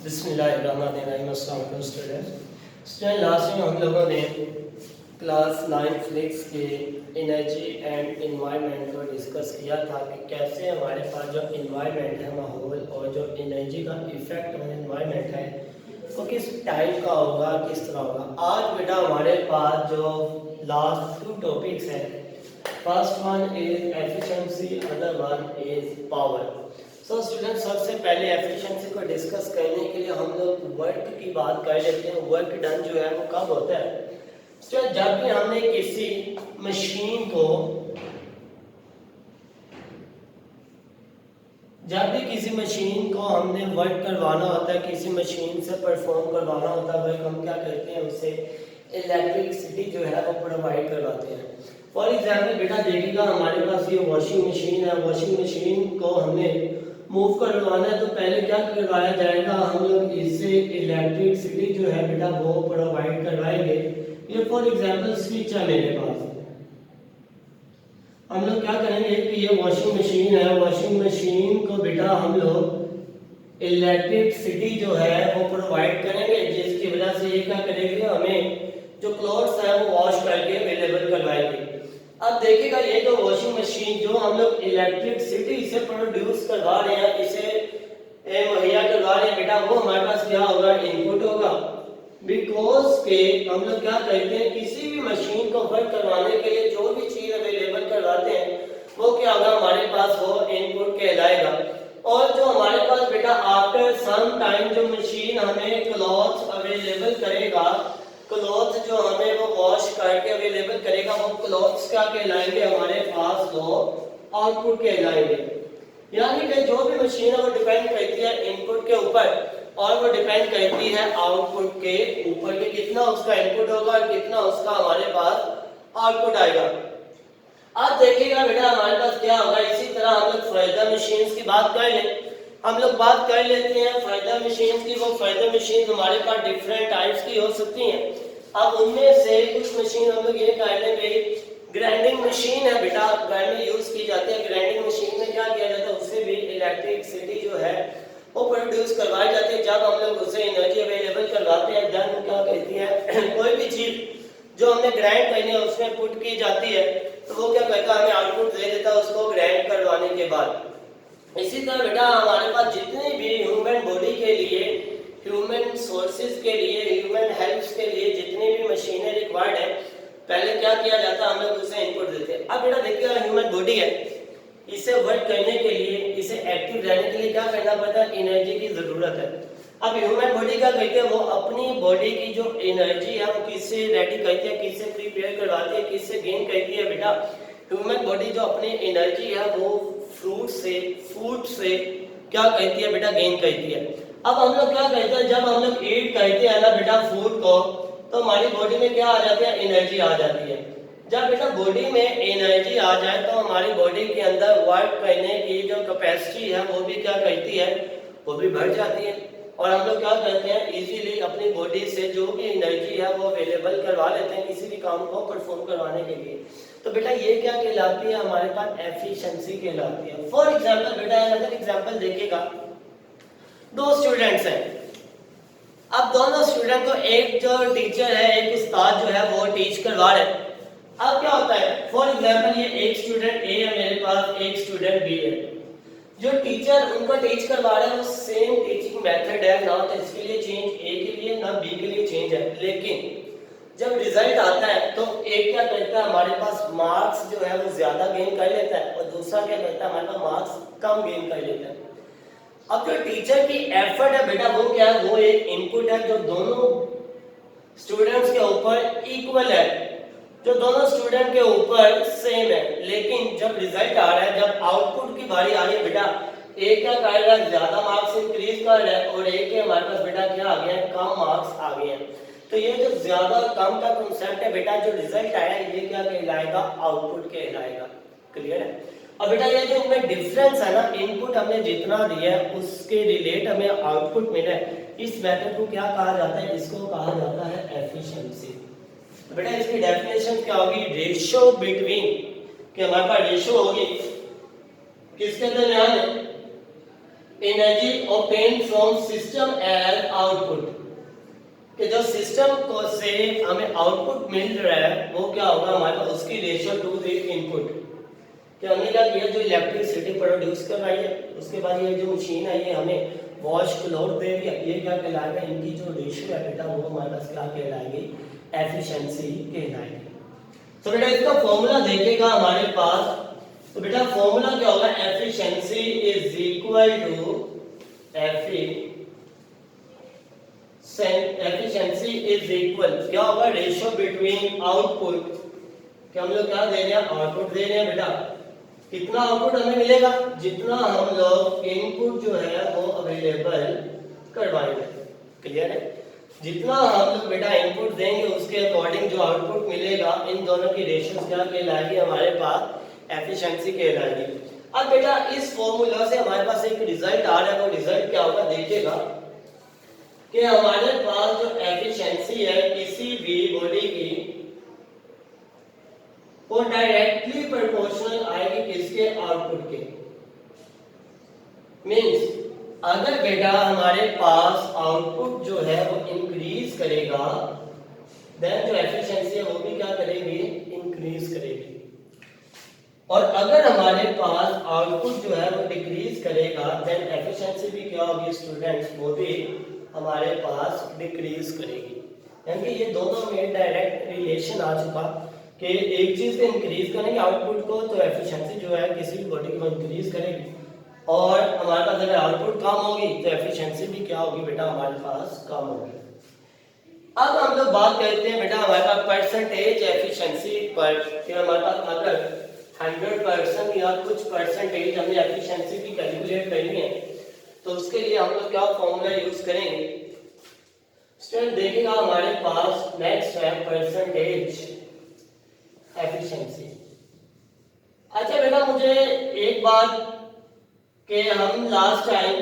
बिस्मिल्लाहिर्रहमानिर्रहीम। अस्सलाम वालेकुम स्टूडेंट। लास्ट में हम लोगों ने क्लास 9 फिजिक्स के एनर्जी एंड एनवायरनमेंट को डिस्कस किया था कि कैसे हमारे पास जो एनवायरनमेंट है माहौल और जो एनर्जी का इफेक्ट ऑन एनवायरनमेंट है वो किस टाइप का होगा, किस तरह होगा। आज बेटा हमारे पास जो लास्ट 2 टॉपिक्स हैं, first one is efficiency, other one is power. So student, सबसे पहले एफिशिएंसी को डिस्कस करने के लिए हम लोग वर्क की बात कर लेते हैं। वर्क डन जो है वो कब होता है? स्टूडेंट, जब भी हमने किसी मशीन को हमने वर्क करवाना होता है, किसी मशीन से परफॉर्म करवाना होता है, वर्क हम क्या करते हैं, उसे इलेक्ट्रिसिटी जो है वो प्रोवाइड करवाते हैं। फॉर एग्जाम्पल बेटा देखिएगा, हमारे पास ये वॉशिंग मशीन है। वॉशिंग मशीन को हमने मूव करवाना है तो पहले क्या करवाया जाएगा, हम लोग इससे इलेक्ट्रिसिटी जो है बेटा वो प्रोवाइड करवाएंगे। ये फॉर एग्जांपल स्विच है मेरे पास। हम लोग क्या करेंगे कि ये वॉशिंग मशीन है, वॉशिंग मशीन को बेटा हम लोग इलेक्ट्रिसिटी जो है वो प्रोवाइड करेंगे, जिसकी वजह से ये क्या करेगी, हमें जो क्लॉथ्स है वो वॉश करके अवेलेबल करवाएंगे। अब देखिएगा, ये जो वॉशिंग मशीन जो हम लोग इलेक्ट्रिसिटी से प्रोड्यूस करवा रहे हैं, इसे मुहैया करवा रहे हैं बेटा, वो हमारे पास क्या होगा, इनपुट होगा। बिकॉज के हम लोग क्या करते हैं, किसी भी मशीन को वर्क करवाने के लिए जो भी चीज अवेलेबल करवाते हैं वो क्या होगा, हमारे पास वो इनपुट कहलाएगा। और जो हमारे पास बेटा आफ्टर सम टाइम जो मशीन हमें क्लॉथ अवेलेबल करेगा, क्लॉथ जो हमें वो वॉश करके अवेलेबल करेगा, वो क्लॉथ्स क्या कहलाएंगे, हमारे पास वो आउटपुट कहलाएंगे। यानी कि जो भी मशीन है वो डिपेंड करती है इनपुट के ऊपर और वो डिपेंड करती है आउटपुट के ऊपर कि कितना उसका इनपुट होगा और कितना उसका हमारे पास आउटपुट आएगा। अब देखिएगा बेटा, हमारे पास क्या होगा, इसी तरह हम लोग फर्दर मशीन्स की बात कर लें। हम लोग बात कर लेते हैं फर्दर मशीन की। वो फर्दर मशीन हमारे पास डिफरेंट टाइप्स की हो सकती हैं। अब उनमें से कुछ मशीन हम लोग ये कह लेंगे, ग्राइंडिंग मशीन है बेटा, ग्राइंडिंग यूज की जाती है। ग्राइंडिंग मशीन में क्या किया जाता है, उससे भी इलेक्ट्रिसिटी जो है वो प्रोड्यूस करवाई जाती है। जब हम लोग उसे एनर्जी अवेलेबल करवाते हैं, देन वो क्या कहती है, कोई भी चीज जो हमने ग्राइंड करनी है उसमें पुट की जाती है तो वो क्या करता है, हमें आउटपुट दे देता है उसको ग्राइंड करवाने के बाद। इसी तरह बेटा हमारे पास जितने भी ह्यूमन बॉडी के लिए, ह्यूमन सोर्सेज के लिए, ह्यूमन हेल्थ के लिए जितनी भी मशीनें रिक्वायर्ड है, पहले क्या किया जाता है, हम लोग उसे इनपुट देते हैं। अब बेटा देखिए, ह्यूमन बॉडी है, इसे वर्क करने के लिए, इसे एक्टिव रहने के लिए क्या करना पड़ता है, एनर्जी की जरूरत है। अब ह्यूमन बॉडी क्या करती है, वो अपनी बॉडी की जो एनर्जी है वो किससे रेडी करती है, किससे प्रिपेयर करवाती है, किससे गेन करती है बेटा। ह्यूमन बॉडी जो अपनी एनर्जी है वो फ्रूट से, फूड से क्या करती है बेटा, गेन करती है। अब हम लोग क्या करते हैं, जब हम लोग ईट करते हैं ना बेटा फूड को, तो हमारी बॉडी में क्या आ जाती है, एनर्जी आ जाती है। जब बेटा बॉडी में एनर्जी आ जाए तो हमारी बॉडी के अंदर वर्क करने की जो कैपेसिटी है वो भी क्या करती है, वो भी बढ़ जाती है। और हम लोग क्या करते हैं, इजीली अपनी बॉडी से जो भी एनर्जी है वो अवेलेबल करवा लेते हैं किसी भी काम को परफॉर्म करवाने के लिए। तो बेटा ये क्या कहलाती है, हमारे पास एफिशिएंसी कहलाती है। फॉर एग्जांपल बेटा अगर एग्जांपल देखिएगा, 2 स्टूडेंट्स हैं। अब दोनों स्टूडेंट को एक जो टीचर है, एक उस्ताद जो है वो टीच करवा रहे हैं। अब क्या होता है, फॉर एग्जांपल ये एक स्टूडेंट ए है मेरे पास, एक स्टूडेंट बी है। जो टीचर उनको टीच करवा रहा है वो सेम टीचिंग मेथड है, ना तो इसके लिए चेंज ए के लिए ना बी के लिए चेंज है। लेकिन जब रिजल्ट आता है तो एक क्या करता है, हमारे पास मार्क्स जो है वो ज्यादा गेन कर लेता है और दूसरा क्या करता है, हमारे पास मार्क्स कम गेन कर लेता है। अब जो टीचर की एफर्ट है बेटा वो क्या है, वो एक इनपुट है जो दोनों स्टूडेंट्स के ऊपर इक्वल है, जो दोनों स्टूडेंट के ऊपर सेम है। लेकिन जब रिजल्ट आ रहा है, जब आउटपुट की बारी आ रही है बेटा, एक क्या कर रहा है, ज्यादा मार्क्स इंक्रीज कर रहा है और एक के हमारे पास बेटा क्या आ गया है, कम मार्क्स आ गए हैं। तो ये जो ज्यादा कम का कांसेप्ट है बेटा, जो रिजल्ट आया है ये क्या कहलाएगा, आउटपुट कहलाएगा। क्लियर है? अब बेटा ये जो इनमें डिफरेंस है ना, इनपुट हमने जितना दिया है उसके रिलेट हमें आउटपुट मिला है, इस मेथड को क्या कहा जाता है, इसको कहा जाता है एफिशिएंसी। बेटा इसकी डेफिनेशन क्या होगी, रेशियो बिटवीन, कि हमारे पास रेशियो होगी किसके दरमियान है, energy obtain from system as output, कि जो सिस्टम को से हमें आउटपुट मिल रहा है वो क्या होगा हमारे पास, उसकी रेशियो टू द इनपुट। कि हमने क्या किया, जो इलेक्ट्रिसिटी प्रोड्यूस कर रही है, उसके बाद ये जो मशीन है ये हमें वॉश क्लोथ दे रही है, ये क्या कहलाएगा, इनकी जो रेशियो है बेटा वो हमारे पास क्या कहलाएगी, एफिशिएंसी कहलाएगी। तो बेटा इसका फॉर्मूला देखेगा हमारे पास, तो बेटा फॉर्मूला क्या होगा, efficiency is equal to efficiency is equal क्या होगा, रेशियो बिटवीन आउटपुट, कि हम लोग क्या दे रहे हैं, आउटपुट दे रहे हैं बेटा, कितना आउटपुट हमें मिलेगा, जितना हम लोग इनपुट जो है वो अवेलेबल करवाएंगे। क्लियर है, जितना हम लोग बेटा इनपुट देंगे उसके अकॉर्डिंग जो आउटपुट मिलेगा, इन दोनों की रेशियो क्या कहलाएगी हमारे पास, एफिशिएंसी कहलाएगी। अब बेटा इस फॉर्मूला से हमारे पास एक रिजल्ट आ रहा है, वो रिजल्ट क्या होगा देखिएगा, कि हमारे पास जो एफिशिएंसी है किसी भी बॉडी की वो डायरेक्टली प्रोपोर्शनल आएगी किसके, आउटपुट के। मींस अगर बेटा हमारे पास आउटपुट जो है वो इंक्रीज करेगा, देन जो एफिशिएंसी है वो भी क्या करेगी, इंक्रीज करेगी। और अगर हमारे पास आउटपुट जो है वो डिक्रीज करेगा, देन एफिशिएंसी भी क्या होगी स्टूडेंट्स, वो भी हमारे पास डिक्रीज करेगी। यानी कि ये दोनों में डायरेक्ट रिलेशन आ चुका कि एक चीज को इंक्रीज करेंगे आउटपुट को, तो एफिशिएंसी जो है किसी भी बॉडी को इंक्रीज करेगी, और हमारे पास अगर आउटपुट कम होगी तो एफिशिएंसी भी क्या होगी बेटा, हमारे पास कम होगी। अब हम लोग बात करते हैं बेटा हमारे पास परसेंटेज एफिशिएंसी पर, कि हमारे पास अगर 100% या कुछ परसेंटेज हमें एफिशिएंसी की कैलकुलेट करनी है, तो उसके लिए हम लोग क्या फॉर्मूला यूज करेंगे। स्टूडेंट देखिएगा हमारे पास नेक्स्ट है परसेंटेज एफिशिएंसी। अच्छा बेटा मुझे एक बात कि हम लास्ट टाइम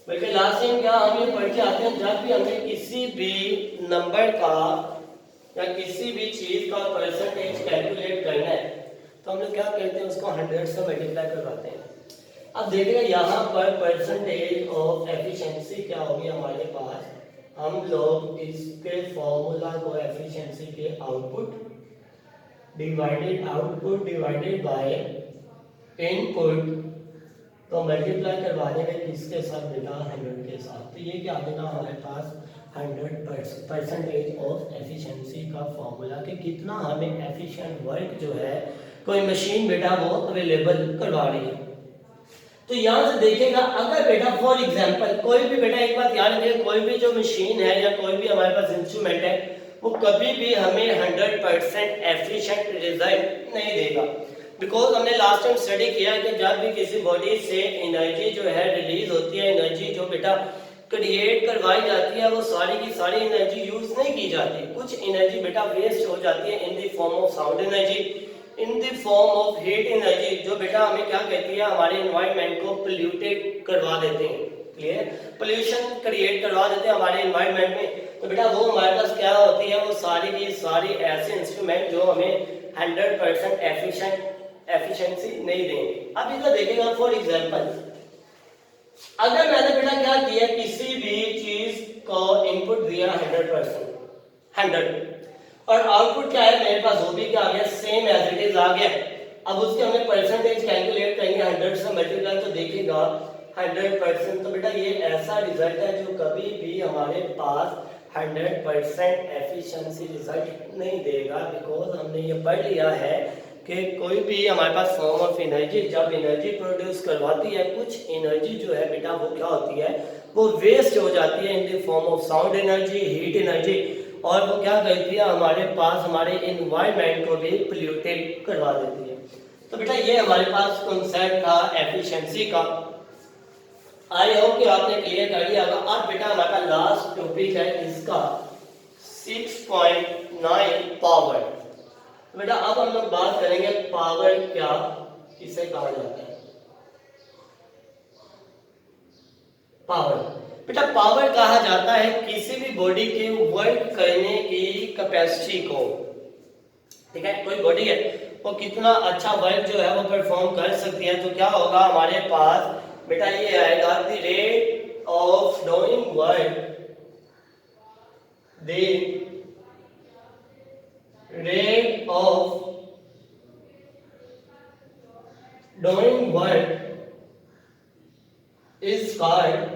क्या हम ये पढ़ के आते हैं, जब भी हमें किसी भी नंबर का या किसी भी चीज का परसेंटेज कैलकुलेट करना है, तो हम लोग क्या करते हैं, उसको 100 से मल्टीप्लाई करवाते हैं। अब देखिएगा यहाँ पर परसेंटेज ऑफ एफिशिएंसी क्या होगी हमारे पास, हम लोग इसके फॉर्मूला को एफिशिएंसी के आउटपुट डिवाइडेड बाय इनपुट, तो मल्टीप्लाई करवा देंगे किसके साथ बेटा, 100 के साथ। तो ये क्या देगा हमारे पास 100 परसेंटेज ऑफ एफिशिएंसी का फॉर्मूला, कि कितना हमें एफिशिएंट वर्क जो है कोई मशीन बेटा वो अवेलेबल करवा रही है। तो यहाँ से देखिएगा अगर बेटा फॉर एग्जांपल कोई भी बेटा, एक बात याद रखिए, कोई भी जो मशीन है या कोई भी हमारे पास इंस्ट्रूमेंट है वो कभी भी हमें 100% एफिशिएंट रिजल्ट नहीं देगा। बिकॉज हमने लास्ट टाइम स्टडी किया कि जब भी किसी बॉडी से एनर्जी जो है रिलीज होती है, एनर्जी जो बेटा क्रिएट करवाई जाती है, वो सारी की सारी एनर्जी यूज नहीं की जाती, कुछ एनर्जी बेटा वेस्ट हो जाती है in the form of sound energy, in the form of heat energy, जो बेटा हमें क्या कहती है, हमारे एनवायरनमेंट को पोल्यूटेड करवा देते हैं। क्लियर, पोल्यूशन क्रिएट करवा देते हैं हमारे एनवायरनमेंट में। तो बेटा वो हमारे पास क्या होती है, वो सारी की सारी ऐसे इंस्ट्रूमेंट जो हमें 100% एफिशिएंसी नहीं देंगे। अब इधर देखिएगा फॉर एग्जांपल, अगर मैंने बेटा क्या किया, किसी भी चीज को इनपुट दिया 100% और आउटपुट क्या है मेरे पास, वो भी क्या आ गया, सेम एज इट इज आ गया। अब उसके हमें परसेंटेज कैलकुलेट करेंगे 100 से मल्टीप्लाई, तो देखिएगा 100%, तो बेटा ये ऐसा रिजल्ट है जो कभी भी हमारे पास 100% एफिशिएंसी रिजल्ट नहीं देगा। बिकॉज हमने ये पढ़ लिया है कि कोई भी हमारे पास फॉर्म ऑफ एनर्जी जब एनर्जी प्रोड्यूस करवाती है, कुछ एनर्जी जो है बेटा वो क्या होती है, वो वेस्ट हो जाती है in the form of sound energy, heat energy, और वो क्या करती है हमारे पास हमारे एनवायरनमेंट को भी पोल्यूटेड करवा देती है। तो बेटा ये हमारे पास कॉन्सेप्ट था एफिशिएंसी का। आई होप कि आपने क्लियर कर लिया होगा। अब बेटा हमारा लास्ट टॉपिक है इसका 6.9 पावर। तो बेटा अब हम लोग बात करेंगे पावर क्या किसे कहा जाता है। पावर बेटा पावर कहा जाता है किसी भी बॉडी के वर्क करने की कैपेसिटी को। ठीक है, कोई बॉडी है वो कितना अच्छा वर्क जो है वो परफॉर्म कर सकती है, तो क्या होगा हमारे पास बेटा ये आएगा the rate of doing work, the rate of doing work is called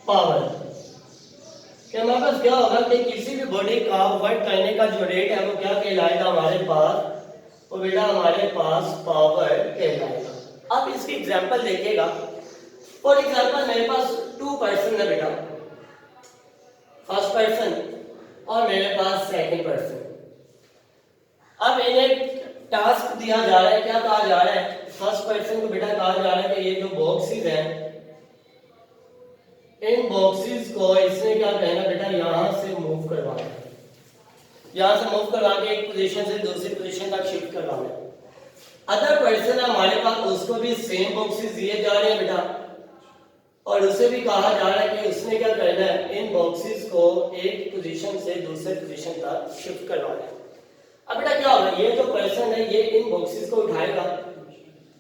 power. कि हमारे पास क्या होगा कि किसी भी बॉडी का वर्क करने का जो रेट है वो क्या कहलाएगा हमारे पास, वो बेटा हमारे पास पावर कहलाएगा। अब इसकी एग्जांपल देखिएगा। फॉर एग्जांपल मेरे पास 2 पर्सन है बेटा, फर्स्ट पर्सन और मेरे पास सेकंड पर्सन। अब इन्हें टास्क दिया जा रहा है, क्या कहा जा रहा है, फर्स्ट पर्सन को बेटा कहा जा रहा है कि ये जो बॉक्सेस हैं इन बॉक्सेस को इसने क्या कहना बेटा यहां से मूव करवाना है, यहां से मूव करवा के एक पोजीशन से दूसरी पोजीशन तक शिफ्ट करवाना है। अदर पर्सन हमारे पास उसको भी सेम बॉक्सेस दिए जा रहे हैं बेटा, और उसे भी कहा जा रहा है कि उसने क्या करना है, इन बॉक्सेस को एक पोजीशन से दूसरे पोजीशन तक शिफ्ट करवाना है। अब बेटा क्या होगा, ये जो पर्सन है ये इन बॉक्सेस को उठाएगा,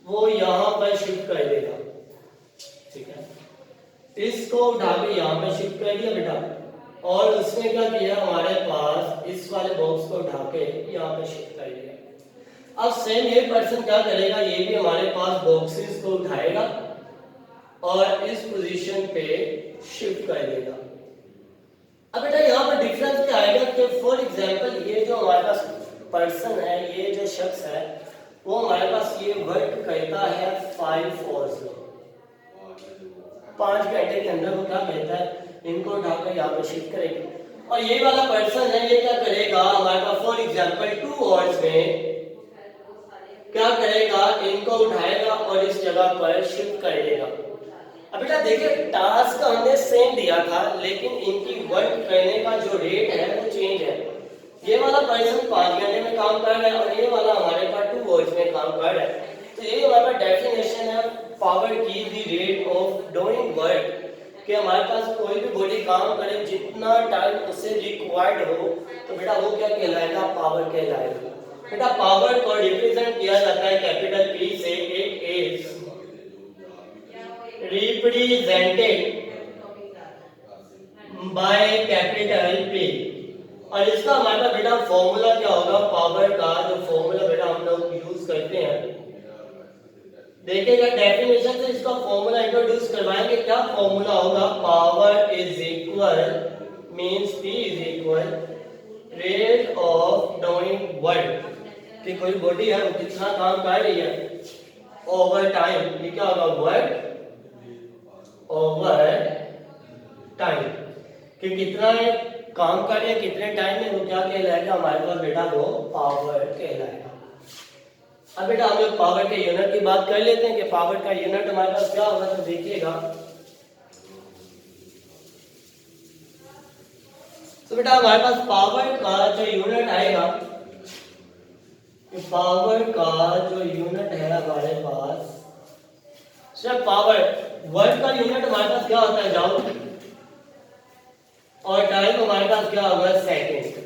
वो यहाँ पर शिफ्ट कर देगा, ठीक है, इसको उठा के यहाँ पर शिफ्ट कर दिया बेटा, और उसने क्या किया हमारे पास इस वाले बॉक्स को उठा के यहाँ पे शिफ्ट कर दिया। अब सेम ये पर्सन क्या करेगा, ये भी हमारे पास बॉक्सेस को उठाएगा और इस पोजीशन पे शिफ्ट कर देगा। अब बेटा यहाँ पर डिफरेंस क्या आएगा कि फॉर एग्जांपल ये जो हमारे पास पर्सन है, ये जो शख्स है वो हमारे पास ये वर्क करता है 5 आवर्स में, 5 घंटे के अंदर वो क्या कहता है, इनको उठाकर यहाँ पर शिफ्ट करेगा। और ये वाला पर्सन है ये क्या करेगा हमारे पास फॉर एग्जांपल 2 आवर्स में क्या करेगा, इनको उठाएगा और इस जगह पर शिफ्ट कर देगा। अब बेटा देखिए टास्क हमने सेम दिया था लेकिन इनकी वर्क करने का जो रेट है वो चेंज है। ये वाला पर्सन 5 घंटे में काम कर रहा है और ये वाला हमारे पास 2 आवर्स में काम कर रहा है। तो ये हमारे पास डेफिनेशन है पावर की, the rate of doing work, कि हमारे पास कोई भी बॉडी काम करे जितना टाइम उसे रिक्वायर्ड हो तो बेटा वो क्या कहलाएगा, पावर कहलाएगा। बेटा पावर को रिप्रेजेंट किया जाता है कैपिटल P से, it is represented by capital P। और इसका हमारा बेटा फॉर्मूला क्या होगा, पावर का जो फॉर्मूला बेटा हम लोग यूज करते हैं, देखिएगा डेफिनेशन से इसका फॉर्मूला इंट्रोड्यूस करवाएंगे। क्या फॉर्मूला होगा, power is equal means P is equal rate of doing work, कि कोई बॉडी है वो कितना काम कर रही है ओवर टाइम, ये क्या होगा, वर्क ओवर टाइम, कि कितना काम कर रहे हैं कितने टाइम में, वो क्या कहलाएगा हमारे पास बेटा वो पावर कहलाएगा। अब बेटा हम लोग पावर के यूनिट की बात कर लेते हैं कि पावर का यूनिट हमारे पास क्या होगा। तो देखिएगा तो बेटा हमारे पास पावर का जो यूनिट आएगा, पावर का जो यूनिट है हमारे पास, सिर्फ पावर, वर्क का यूनिट हमारे पास क्या होता है, जॉल, और टाइम हमारे पास क्या होगा, सेकंड।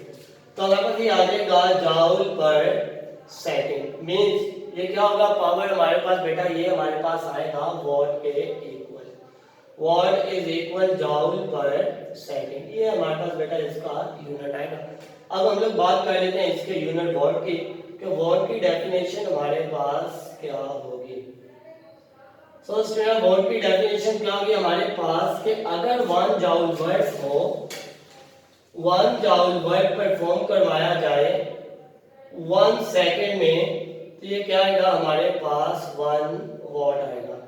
तो हमारे पास ये आ जाएगा जॉल पर सेकंड, मींस ये क्या होगा, पावर हमारे पास बेटा ये हमारे पास आएगा वॉट के इक्वल, वॉट इज इक्वल जॉल पर सेकंड, ये हमारे पास बेटा इसका यूनिट आएगा। अब हम लोग बात कर लेते हैं इसके यूनिट वॉट की, कि वॉट की डेफिनेशन हमारे पास क्या होगी। सो स्टूडेंट वॉट की डेफिनेशन क्या होगी हमारे पास, कि अगर 1 जॉल वर्क हो, 1 जॉल वर्क परफॉर्म करवाया जाए 1 सेकंड में, तो ये क्या आएगा हमारे पास 1 वॉट आएगा,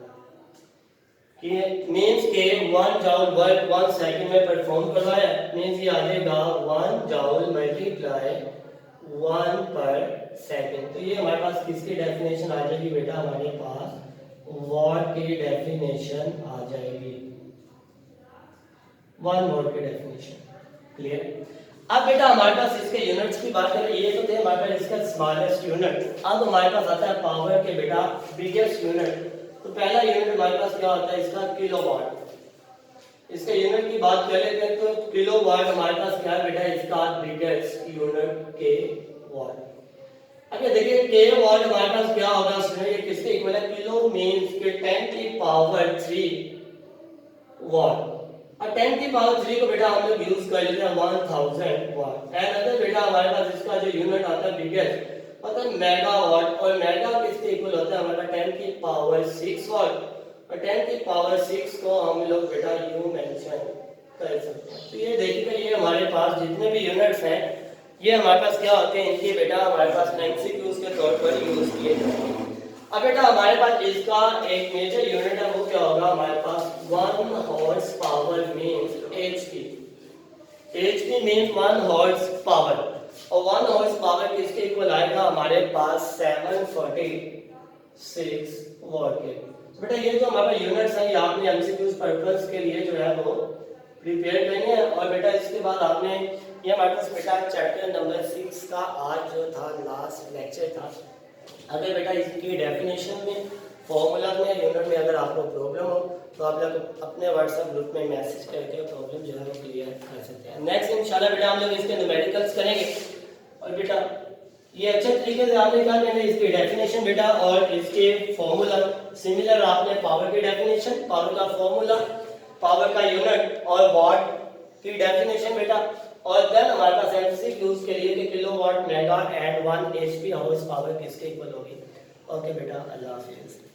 कि मींस के 1 जॉल वर्क 1 सेकंड में परफॉर्म करवाया, मींस ये आ जाएगा 1 जॉल मल्टीप्लाई 1 पर सेकंड। तो ये हमारे पास किसकी डेफिनेशन आ जाएगी बेटा, हमारे पास वॉट की डेफिनेशन आ जाएगी, 1 वॉट की डेफिनेशन। क्लियर। अब बेटा हमारे पास इसके यूनिट्स की बात करें, ये तो थे हमारे पास इसका स्मॉलेस्ट यूनिट। अब हमारे पास आता है पावर के बेटा बिगेस्ट यूनिट। तो पहला यूनिट हमारे पास क्या होता है इसका, किलोवाट। इसके यूनिट की बात कर लेते हैं तो किलोवाट हमारे पास क्या है बेटा, इसका बिगेस्ट यूनिट के वाट। अगर देखिए के वॉट हमारे पास क्या होगा स्टूडेंट, ये किसके इक्वल है, किलो मींस के 10 की पावर 3 वॉट। और 10 की पावर 3 को बेटा हम लोग यूज कर लेते हैं 1000 वॉट। एंड अगर बेटा हमारे पास इसका जो यूनिट आता है बिगेस्ट मतलब मेगावाट, और मेगा किसके इक्वल होता है हमारा 10 की पावर 6 वॉट। और 10 की पावर 6 को हम लोग बेटा यूं मेंशन कर सकते हैं। तो ये देखिएगा ये हमारे पास जितने भी यूनिट्स हैं ये हमारे पास क्या होते हैं, इनके बेटा हमारे पास एमसीक्यूज के तौर पर यूज किए जाते हैं। अब बेटा हमारे पास इसका एक मेजर यूनिट है वो क्या होगा हमारे पास 1 horse power means HP. HP means 1 horse power, और 1 हॉर्स पावर किसके इक्वल आएगा हमारे पास 746 वॉट के। बेटा ये जो हमारे यूनिट्स हैं ये आपने एमसीक्यूज पर्पस के लिए जो है वो प्रिपेयर करनी है। और बेटा इसके बाद आपने ये हमारे पास बेटा चैप्टर नंबर 6 का आज जो था लास्ट लेक्चर था। अगर बेटा इसकी डेफिनेशन में फॉर्मूला में यूनिट में अगर आपको प्रॉब्लम हो तो आप लोग अपने व्हाट्सएप ग्रुप में मैसेज करके प्रॉब्लम जो है वो क्लियर कर सकते हैं। नेक्स्ट इंशाल्लाह बेटा हम लोग इसके न्यूमेरिकल्स करेंगे। और बेटा ये अच्छे तरीके से आपने कहा मैंने इसकी डेफिनेशन बेटा और इसके फॉर्मूला सिमिलर आपने पावर की डेफिनेशन, पावर का फॉर्मूला, पावर का यूनिट और वॉट की डेफिनेशन बेटा। और देन हमारे पास एमसीक्यूज के लिए कि kilowatt, mega and 1 HP house power किसके इक्वल होगी। ओके बेटा, अल्लाह हाफिज़।